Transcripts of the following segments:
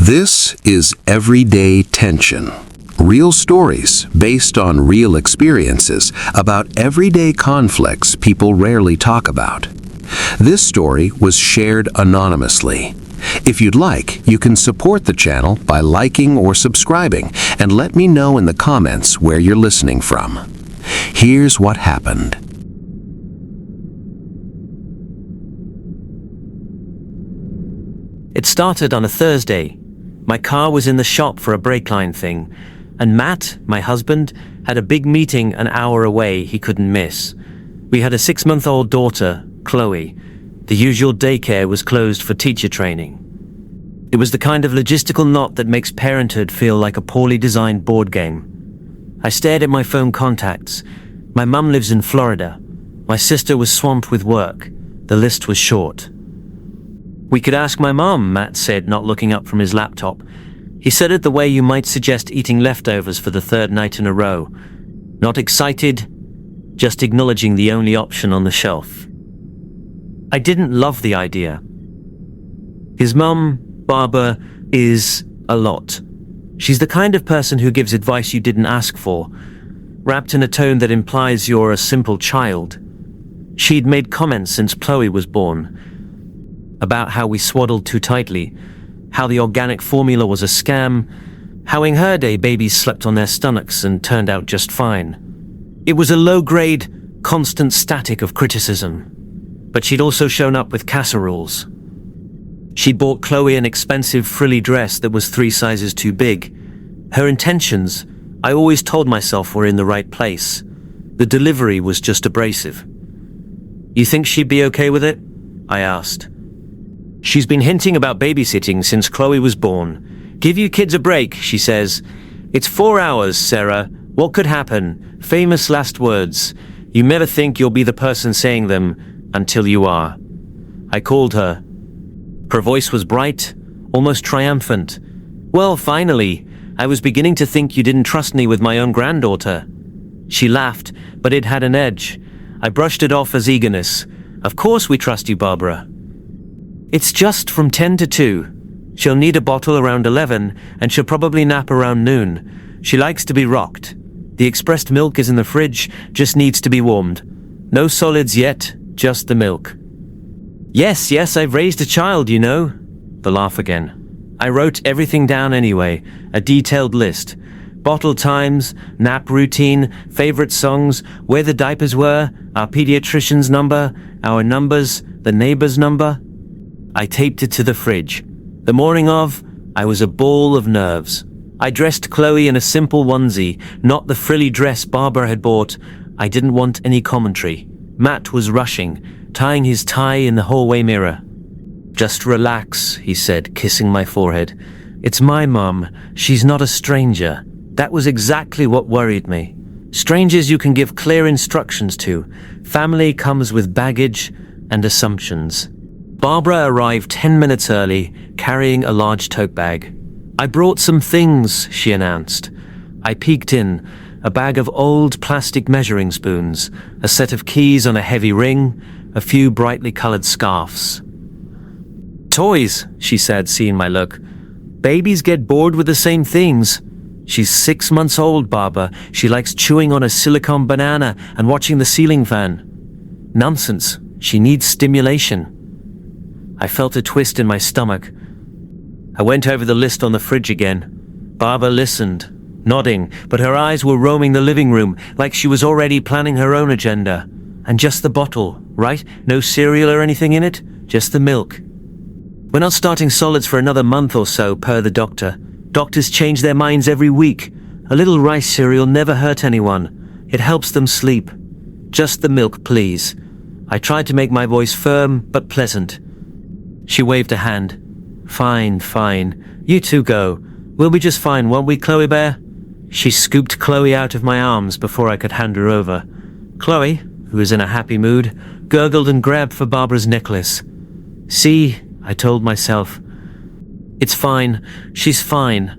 This is Everyday Tension. Real stories based on real experiences about everyday conflicts people rarely talk about. This story was shared anonymously. If you'd like, you can support the channel by liking or subscribing and let me know in the comments where you're listening from. Here's what happened. It started on a Thursday. My car was in the shop for a brake line thing, and Matt, my husband, had a big meeting an hour away he couldn't miss. We had a 6-month-old daughter, Chloe. The usual daycare was closed for teacher training. It was the kind of logistical knot that makes parenthood feel like a poorly designed board game. I stared at my phone contacts. My mum lives in Florida. My sister was swamped with work. The list was short. "We could ask my mom," Matt said, not looking up from his laptop. He said it the way you might suggest eating leftovers for the third night in a row. Not excited, just acknowledging the only option on the shelf. I didn't love the idea. His mum, Barbara, is a lot. She's the kind of person who gives advice you didn't ask for, wrapped in a tone that implies you're a simple child. She'd made comments since Chloe was born, about how we swaddled too tightly, how the organic formula was a scam, how in her day babies slept on their stomachs and turned out just fine. It was a low-grade, constant static of criticism. But she'd also shown up with casseroles. She'd bought Chloe an expensive frilly dress that was 3 sizes too big. Her intentions, I always told myself, were in the right place. The delivery was just abrasive. "You think she'd be okay with it?" I asked. "She's been hinting about babysitting since Chloe was born. Give you kids a break," she says. "It's 4 hours, Sarah. What could happen? Famous last words. You never think you'll be the person saying them until you are." I called her. Her voice was bright, almost triumphant. "Well, finally. I was beginning to think you didn't trust me with my own granddaughter." She laughed, but it had an edge. I brushed it off as eagerness. "Of course we trust you, Barbara. It's just from 10 to 2. She'll need a bottle around 11, and she'll probably nap around noon. She likes to be rocked. The expressed milk is in the fridge, just needs to be warmed. No solids yet, just the milk." Yes, I've raised a child, you know." The laugh again. I wrote everything down anyway, a detailed list. Bottle times, nap routine, favorite songs, where the diapers were, our pediatrician's number, our numbers, the neighbor's number. I taped it to the fridge. The morning of, I was a ball of nerves. I dressed Chloe in a simple onesie, not the frilly dress Barbara had bought. I didn't want any commentary. Matt was rushing, tying his tie in the hallway mirror. "Just relax," he said, kissing my forehead. "It's my mum. She's not a stranger." That was exactly what worried me. Strangers you can give clear instructions to. Family comes with baggage and assumptions. Barbara arrived 10 minutes early, carrying a large tote bag. "I brought some things," she announced. I peeked in. A bag of old plastic measuring spoons, a set of keys on a heavy ring, a few brightly colored scarves. "Toys," she said, seeing my look. "Babies get bored with the same things." "She's 6 months old, Barbara. She likes chewing on a silicone banana and watching the ceiling fan." "Nonsense. She needs stimulation." I felt a twist in my stomach. I went over the list on the fridge again. Barbara listened, nodding, but her eyes were roaming the living room like she was already planning her own agenda. "And just the bottle, right? No cereal or anything in it? Just the milk." "We're not starting solids for another month or so, per the doctor. Doctors change their minds every week. A little rice cereal never hurt anyone. It helps them sleep. Just the milk, please." I tried to make my voice firm but pleasant. She waved a hand. Fine. You two go. We'll be just fine, won't we, Chloe Bear?" She scooped Chloe out of my arms before I could hand her over. Chloe, who was in a happy mood, gurgled and grabbed for Barbara's necklace. "See," I told myself. "It's fine. She's fine."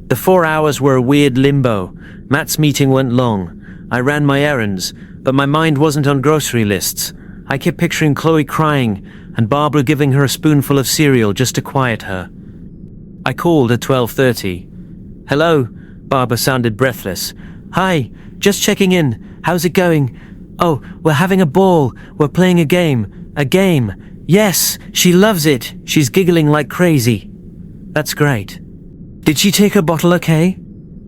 The 4 hours were a weird limbo. Matt's meeting went long. I ran my errands, but my mind wasn't on grocery lists. I kept picturing Chloe crying and Barbara giving her a spoonful of cereal just to quiet her. I called at 12:30. "Hello," Barbara sounded breathless. "Hi, just checking in. How's it going?" "Oh, we're having a ball. We're playing a game. A game. Yes, she loves it. She's giggling like crazy." "That's great. Did she take her bottle okay?"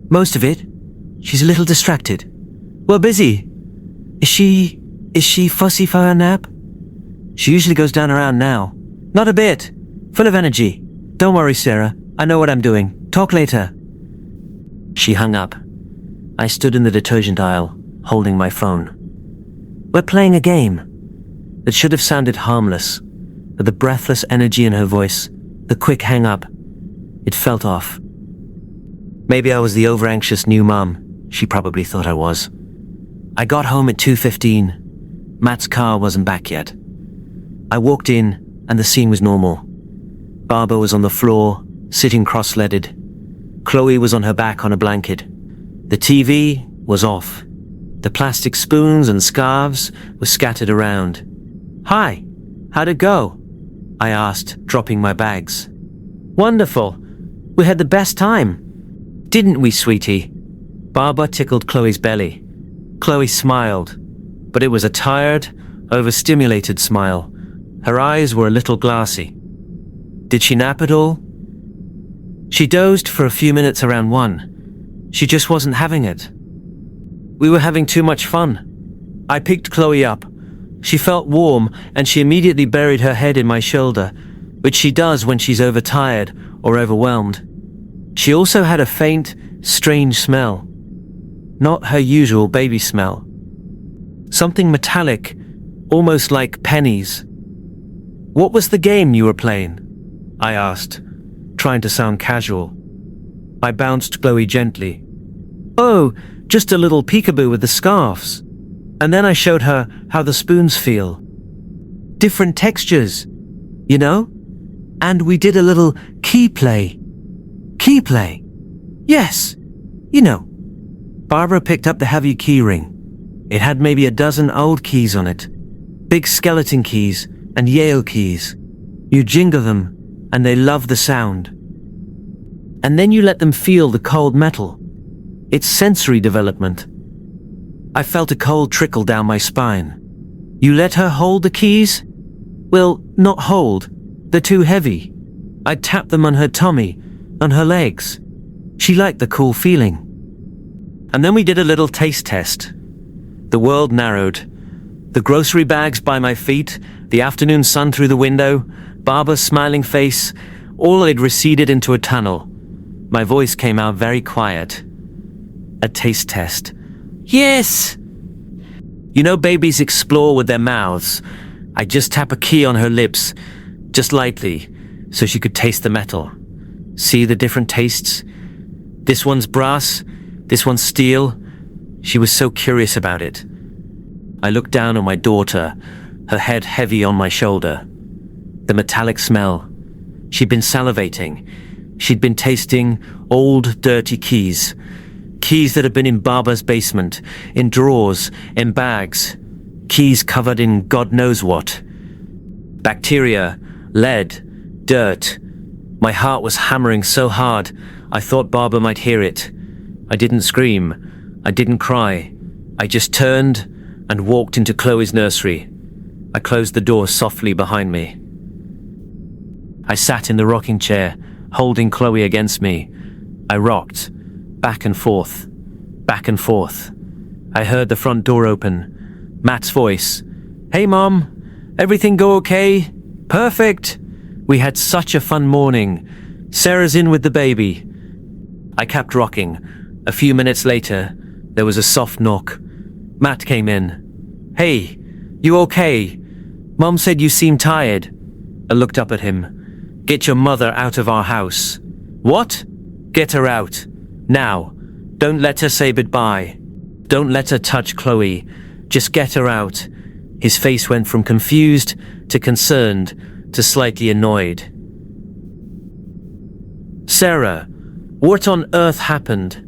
"Most of it. She's a little distracted." "We're busy. Is she fussy for her nap?" "She usually goes down around now." "Not a bit. Full of energy. Don't worry, Sarah. I know what I'm doing. Talk later." She hung up. I stood in the detergent aisle, holding my phone. "We're playing a game." It should have sounded harmless, but the breathless energy in her voice, the quick hang-up, it felt off. Maybe I was the over-anxious new mom she probably thought I was. I got home at 2:15. Matt's car wasn't back yet. I walked in, and the scene was normal. Barbara was on the floor, sitting cross-legged. Chloe was on her back on a blanket. The TV was off. The plastic spoons and scarves were scattered around. "Hi, how'd it go?" I asked, dropping my bags. "Wonderful. We had the best time. Didn't we, sweetie?" Barbara tickled Chloe's belly. Chloe smiled, but it was a tired, overstimulated smile. Her eyes were a little glassy. "Did she nap at all?" "She dozed for a few minutes around 1. She just wasn't having it. We were having too much fun." I picked Chloe up. She felt warm, and she immediately buried her head in my shoulder, which she does when she's overtired or overwhelmed. She also had a faint, strange smell. Not her usual baby smell. Something metallic, almost like pennies. "What was the game you were playing?" I asked, trying to sound casual. I bounced Chloe gently. "Oh, just a little peekaboo with the scarves." And then I showed her how the spoons feel. Different textures, you know? And we did a little key play. Key play? Yes, you know. Barbara picked up the heavy key ring. It had maybe a dozen old keys on it. Big skeleton keys and Yale keys. You jingle them, and they love the sound. And then you let them feel the cold metal. It's sensory development. I felt a cold trickle down my spine. "You let her hold the keys?" "Well, not hold. They're too heavy." I tapped them on her tummy, on her legs. She liked the cool feeling. And then we did a little taste test. The world narrowed. The grocery bags by my feet, the afternoon sun through the window, Barbara's smiling face, all had receded into a tunnel. My voice came out very quiet. A taste test. "Yes!" You know, babies explore with their mouths. I just tap a key on her lips, just lightly, so she could taste the metal. See the different tastes? This one's brass, this one's steel. She was so curious about it. I looked down on my daughter, her head heavy on my shoulder. The metallic smell. She'd been salivating. She'd been tasting old, dirty keys. Keys that had been in Barbara's basement, in drawers, in bags. Keys covered in God knows what. Bacteria, lead, dirt. My heart was hammering so hard, I thought Barbara might hear it. I didn't scream. I didn't cry. I just turned and walked into Chloe's nursery. I closed the door softly behind me. I sat in the rocking chair, holding Chloe against me. I rocked. Back and forth. Back and forth. I heard the front door open. Matt's voice. "Hey, Mom. Everything go okay? Perfect. We had such a fun morning. Sarah's in with the baby." I kept rocking. A few minutes later, there was a soft knock. Matt came in. "Hey, you okay? Mom said you seem tired." I looked up at him. "Get your mother out of our house." "What?" "Get her out. Now. Don't let her say goodbye. Don't let her touch Chloe. Just get her out." His face went from confused to concerned to slightly annoyed. "Sarah, what on earth happened?"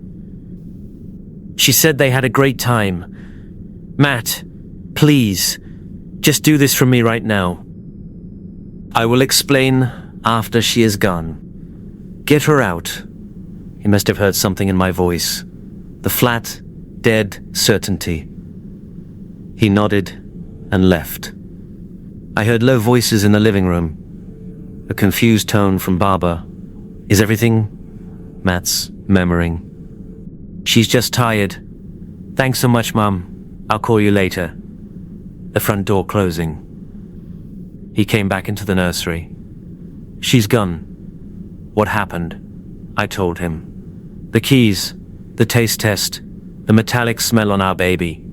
She said they had a great time. "Matt, please, just do this for me right now." "I will explain after she is gone." Get her out." He must have heard something in my voice. The flat, dead certainty. He nodded and left. I heard low voices in the living room. A confused tone from Barbara. "Is everything?" Matt's murmuring. "She's just tired. Thanks so much, Mum. I'll call you later." The front door closing. He came back into the nursery. "She's gone." "What happened?" I told him. "The keys, the taste test, the metallic smell on our baby."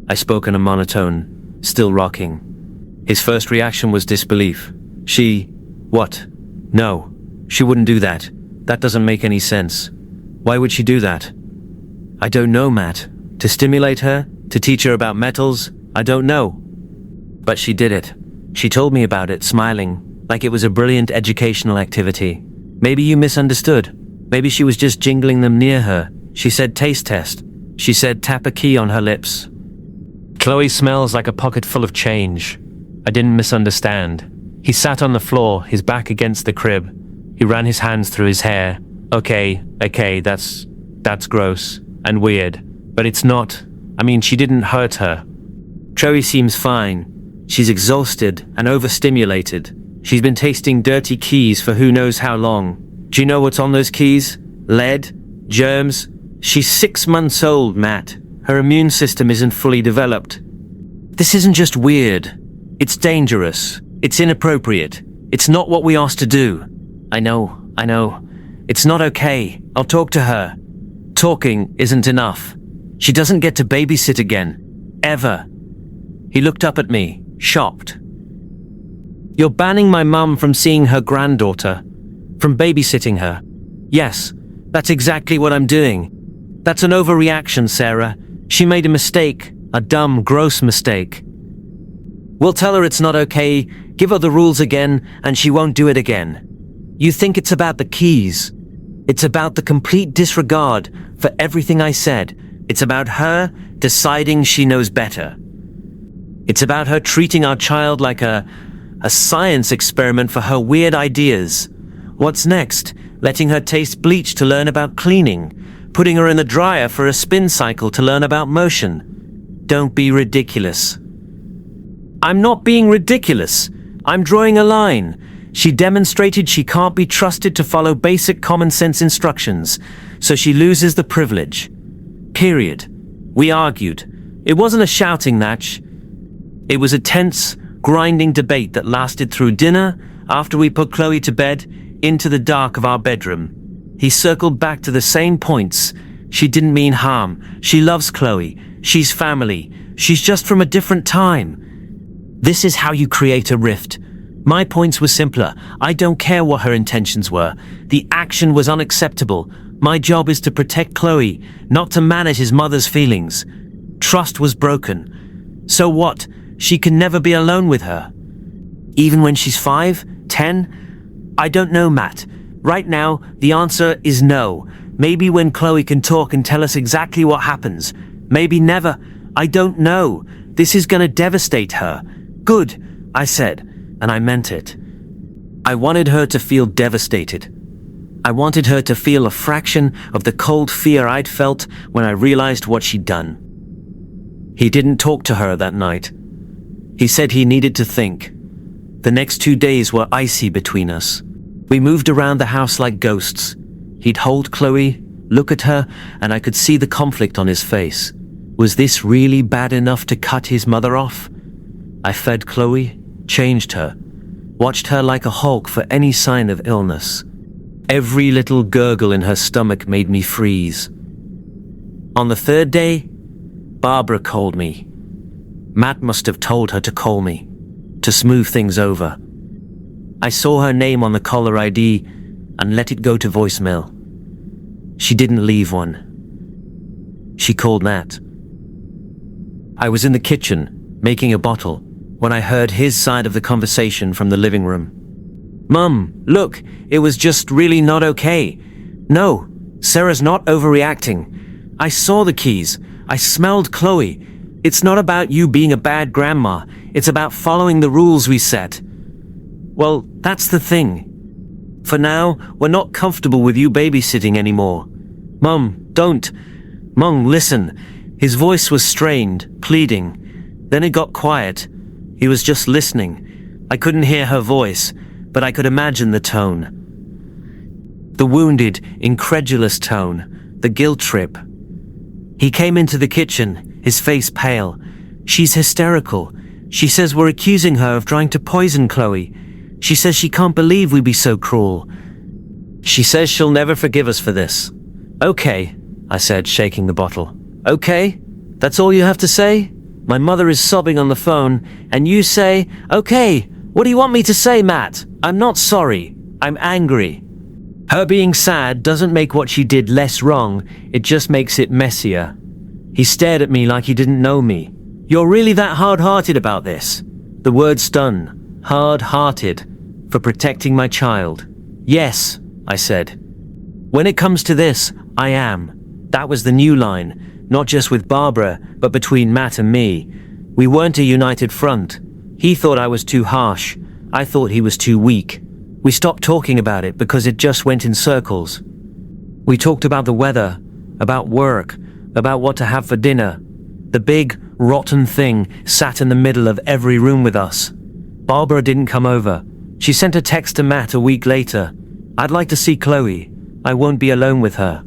I spoke in a monotone, still rocking. His first reaction was disbelief. "She... what? No, she wouldn't do that. That doesn't make any sense. Why would she do that?" "I don't know, Matt. To stimulate her? To teach her about metals? I don't know. But she did it. She told me about it, smiling, like it was a brilliant educational activity. Maybe you misunderstood. Maybe she was just jingling them near her. She said taste test. She said tap a key on her lips." "Chloe smells like a pocket full of change." I didn't misunderstand. He sat on the floor, his back against the crib. He ran his hands through his hair. Okay, that's gross and weird. But it's not. I mean, she didn't hurt her. Chloe seems fine. She's exhausted and overstimulated. She's been tasting dirty keys for who knows how long. Do you know what's on those keys? Lead? Germs? She's 6 months old, Matt. Her immune system isn't fully developed. This isn't just weird. It's dangerous. It's inappropriate. It's not what we asked to do. I know. It's not okay. I'll talk to her. Talking isn't enough. She doesn't get to babysit again. Ever. He looked up at me, shocked. "You're banning my mum from seeing her granddaughter, from babysitting her." "Yes, that's exactly what I'm doing. That's an overreaction, Sarah. She made a mistake, a dumb, gross mistake. We'll tell her it's not okay, give her the rules again, and she won't do it again. You think it's about the keys. It's about the complete disregard for everything I said. It's about her deciding she knows better. It's about her treating our child like a science experiment for her weird ideas. What's next? Letting her taste bleach to learn about cleaning. Putting her in the dryer for a spin cycle to learn about motion. Don't be ridiculous." "I'm not being ridiculous. I'm drawing a line. She demonstrated she can't be trusted to follow basic common sense instructions, so she loses the privilege. Period. We argued. It wasn't a shouting match. It was a tense, grinding debate that lasted through dinner, after we put Chloe to bed, into the dark of our bedroom. He circled back to the same points. She didn't mean harm. She loves Chloe. She's family. She's just from a different time. This is how you create a rift. My points were simpler. I don't care what her intentions were. The action was unacceptable. My job is to protect Chloe, not to manage his mother's feelings. Trust was broken. So what? She can never be alone with her. Even when she's 5, 10? I don't know, Matt. Right now, the answer is no. Maybe when Chloe can talk and tell us exactly what happens. Maybe never. I don't know. This is gonna devastate her. Good, I said, and I meant it. I wanted her to feel devastated. I wanted her to feel a fraction of the cold fear I'd felt when I realized what she'd done. He didn't talk to her that night. He said he needed to think. The next 2 days were icy between us. We moved around the house like ghosts. He'd hold Chloe, look at her, and I could see the conflict on his face. Was this really bad enough to cut his mother off? I fed Chloe, changed her, watched her like a hawk for any sign of illness. Every little gurgle in her stomach made me freeze. On the 3rd day, Barbara called me. Matt must have told her to call me, to smooth things over. I saw her name on the caller ID and let it go to voicemail. She didn't leave one. She called Matt. I was in the kitchen, making a bottle, when I heard his side of the conversation from the living room. "Mum, look, it was just really not okay. No, Sarah's not overreacting. I saw the keys. I smelled Chloe. It's not about you being a bad grandma. It's about following the rules we set." Well, that's the thing. For now, we're not comfortable with you babysitting anymore. Mum, don't. Mum, listen. His voice was strained, pleading. Then it got quiet. He was just listening. I couldn't hear her voice, but I could imagine the tone. The wounded, incredulous tone. The guilt trip. He came into the kitchen, his face pale. She's hysterical. She says we're accusing her of trying to poison Chloe. She says she can't believe we'd be so cruel. She says she'll never forgive us for this. Okay, I said, shaking the bottle. Okay? That's all you have to say? My mother is sobbing on the phone, and you say, okay, what do you want me to say, Matt? I'm not sorry. I'm angry. Her being sad doesn't make what she did less wrong, it just makes it messier. He stared at me like he didn't know me. You're really that hard-hearted about this? The word stun. Hard-hearted. For protecting my child. Yes, I said. When it comes to this, I am. That was the new line, not just with Barbara, but between Matt and me. We weren't a united front. He thought I was too harsh. I thought he was too weak. We stopped talking about it because it just went in circles. We talked about the weather, about work, about what to have for dinner. The big, rotten thing sat in the middle of every room with us. Barbara didn't come over. She sent a text to Matt a week later. I'd like to see Chloe. I won't be alone with her.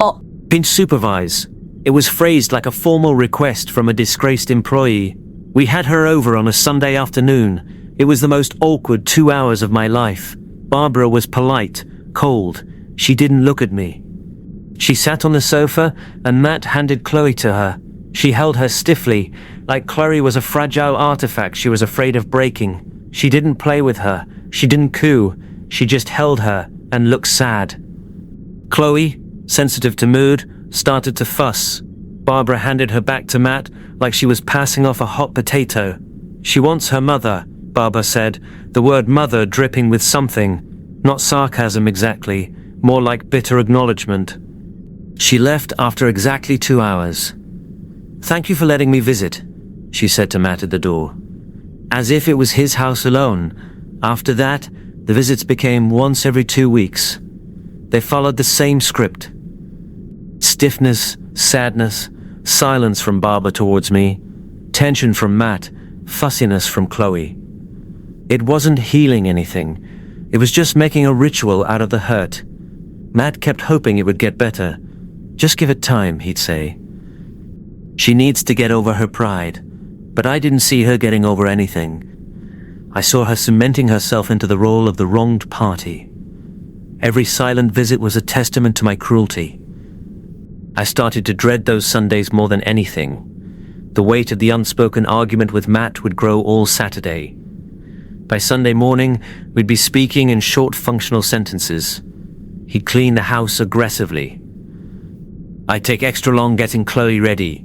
Oh. Pinch supervise. It was phrased like a formal request from a disgraced employee. We had her over on a Sunday afternoon. It was the most awkward 2 hours of my life. Barbara was polite, cold. She didn't look at me. She sat on the sofa and Matt handed Chloe to her. She held her stiffly, like Chloe was a fragile artifact she was afraid of breaking. She didn't play with her. She didn't coo. She just held her and looked sad. Chloe, sensitive to mood, started to fuss. Barbara handed her back to Matt like she was passing off a hot potato. She wants her mother, Barbara said, the word mother dripping with something. Not sarcasm exactly, more like bitter acknowledgement. She left after exactly 2 hours. Thank you for letting me visit, she said to Matt at the door. As if it was his house alone. After that, the visits became once every 2 weeks. They followed the same script. Stiffness, sadness, silence from Barbara towards me, tension from Matt, fussiness from Chloe. It wasn't healing anything. It was just making a ritual out of the hurt. Matt kept hoping it would get better. Just give it time, he'd say. She needs to get over her pride, but I didn't see her getting over anything. I saw her cementing herself into the role of the wronged party. Every silent visit was a testament to my cruelty. I started to dread those Sundays more than anything. The weight of the unspoken argument with Matt would grow all Saturday. By Sunday morning, we'd be speaking in short functional sentences. He'd clean the house aggressively. I'd take extra long getting Chloe ready.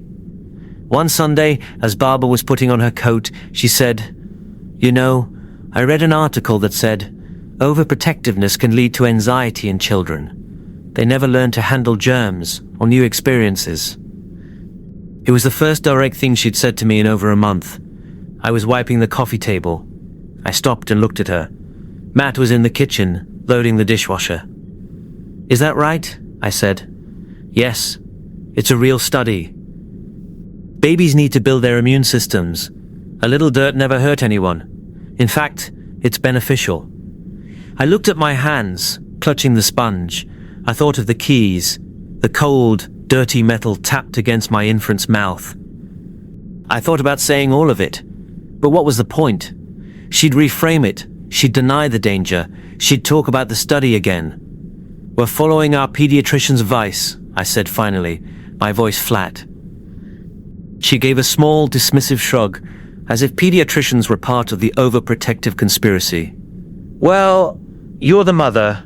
One Sunday, as Barbara was putting on her coat, she said, "You know, I read an article that said, overprotectiveness can lead to anxiety in children. They never learn to handle germs or new experiences." It was the first direct thing she'd said to me in over a month. I was wiping the coffee table. I stopped and looked at her. Matt was in the kitchen, loading the dishwasher. "Is that right?" I said. "Yes, it's a real study. Babies need to build their immune systems. A little dirt never hurt anyone. In fact, it's beneficial." I looked at my hands, clutching the sponge. I thought of the keys, the cold, dirty metal tapped against my infant's mouth. I thought about saying all of it, but what was the point? She'd reframe it. She'd deny the danger. She'd talk about the study again. "We're following our pediatrician's advice," I said finally, my voice flat. She gave a small, dismissive shrug, as if pediatricians were part of the overprotective conspiracy. "Well, you're the mother,"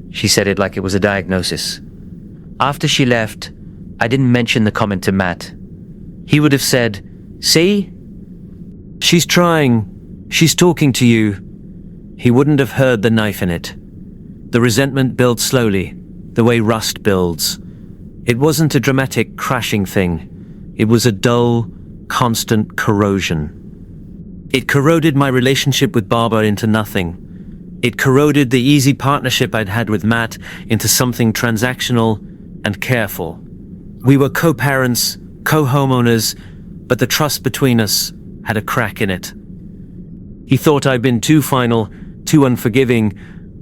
she said it like it was a diagnosis. After she left, I didn't mention the comment to Matt. He would have said, "See? She's trying. She's talking to you." He wouldn't have heard the knife in it. The resentment built slowly, the way rust builds. It wasn't a dramatic, crashing thing. It was a dull, constant corrosion. It corroded my relationship with Barbara into nothing. It corroded the easy partnership I'd had with Matt into something transactional and careful. We were co-parents, co-homeowners, but the trust between us had a crack in it. He thought I'd been too final, too unforgiving.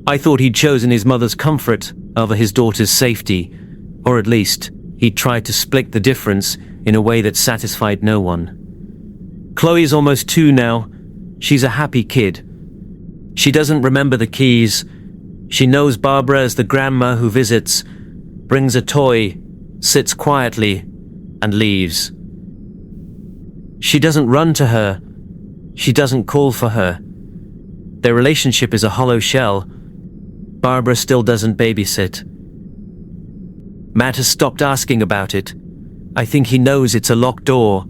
I thought he'd chosen his mother's comfort over his daughter's safety, or at least he'd tried to split the difference in a way that satisfied no one. Chloe's almost 2 now. She's a happy kid. She doesn't remember the keys. She knows Barbara as the grandma who visits, brings a toy, sits quietly, and leaves. She doesn't run to her. She doesn't call for her. Their relationship is a hollow shell. Barbara still doesn't babysit. Matt has stopped asking about it. I think he knows it's a locked door.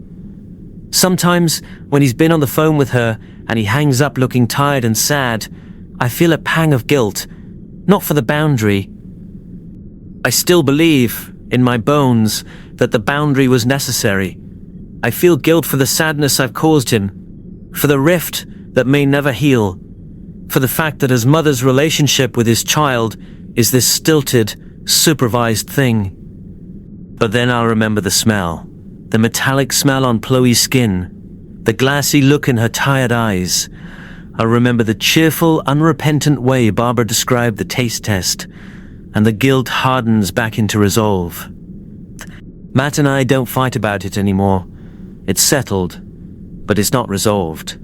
Sometimes, when he's been on the phone with her and he hangs up looking tired and sad, I feel a pang of guilt, not for the boundary. I still believe, in my bones, that the boundary was necessary. I feel guilt for the sadness I've caused him, for the rift that may never heal, for the fact that his mother's relationship with his child is this stilted, supervised thing. But then I'll remember the smell, the metallic smell on Chloe's skin, the glassy look in her tired eyes. I'll remember the cheerful, unrepentant way Barbara described the taste test, and the guilt hardens back into resolve. Matt and I don't fight about it anymore. It's settled, but it's not resolved.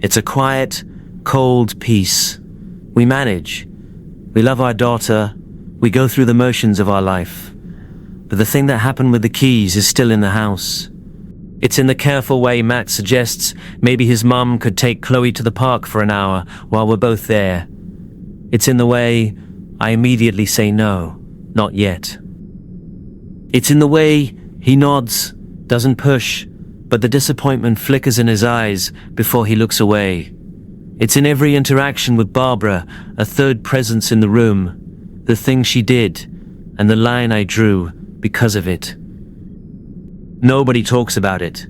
It's a quiet, cold peace. We manage. We love our daughter. We go through the motions of our life. But the thing that happened with the keys is still in the house. It's in the careful way Matt suggests maybe his mum could take Chloe to the park for an hour while we're both there. It's in the way I immediately say no, not yet. It's in the way he nods, doesn't push, but the disappointment flickers in his eyes before he looks away. It's in every interaction with Barbara, a third presence in the room, the thing she did, and the line I drew because of it. Nobody talks about it.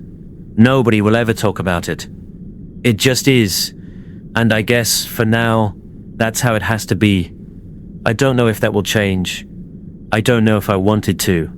Nobody will ever talk about it. It just is, and I guess, for now, that's how it has to be. I don't know if that will change. I don't know if I want it to.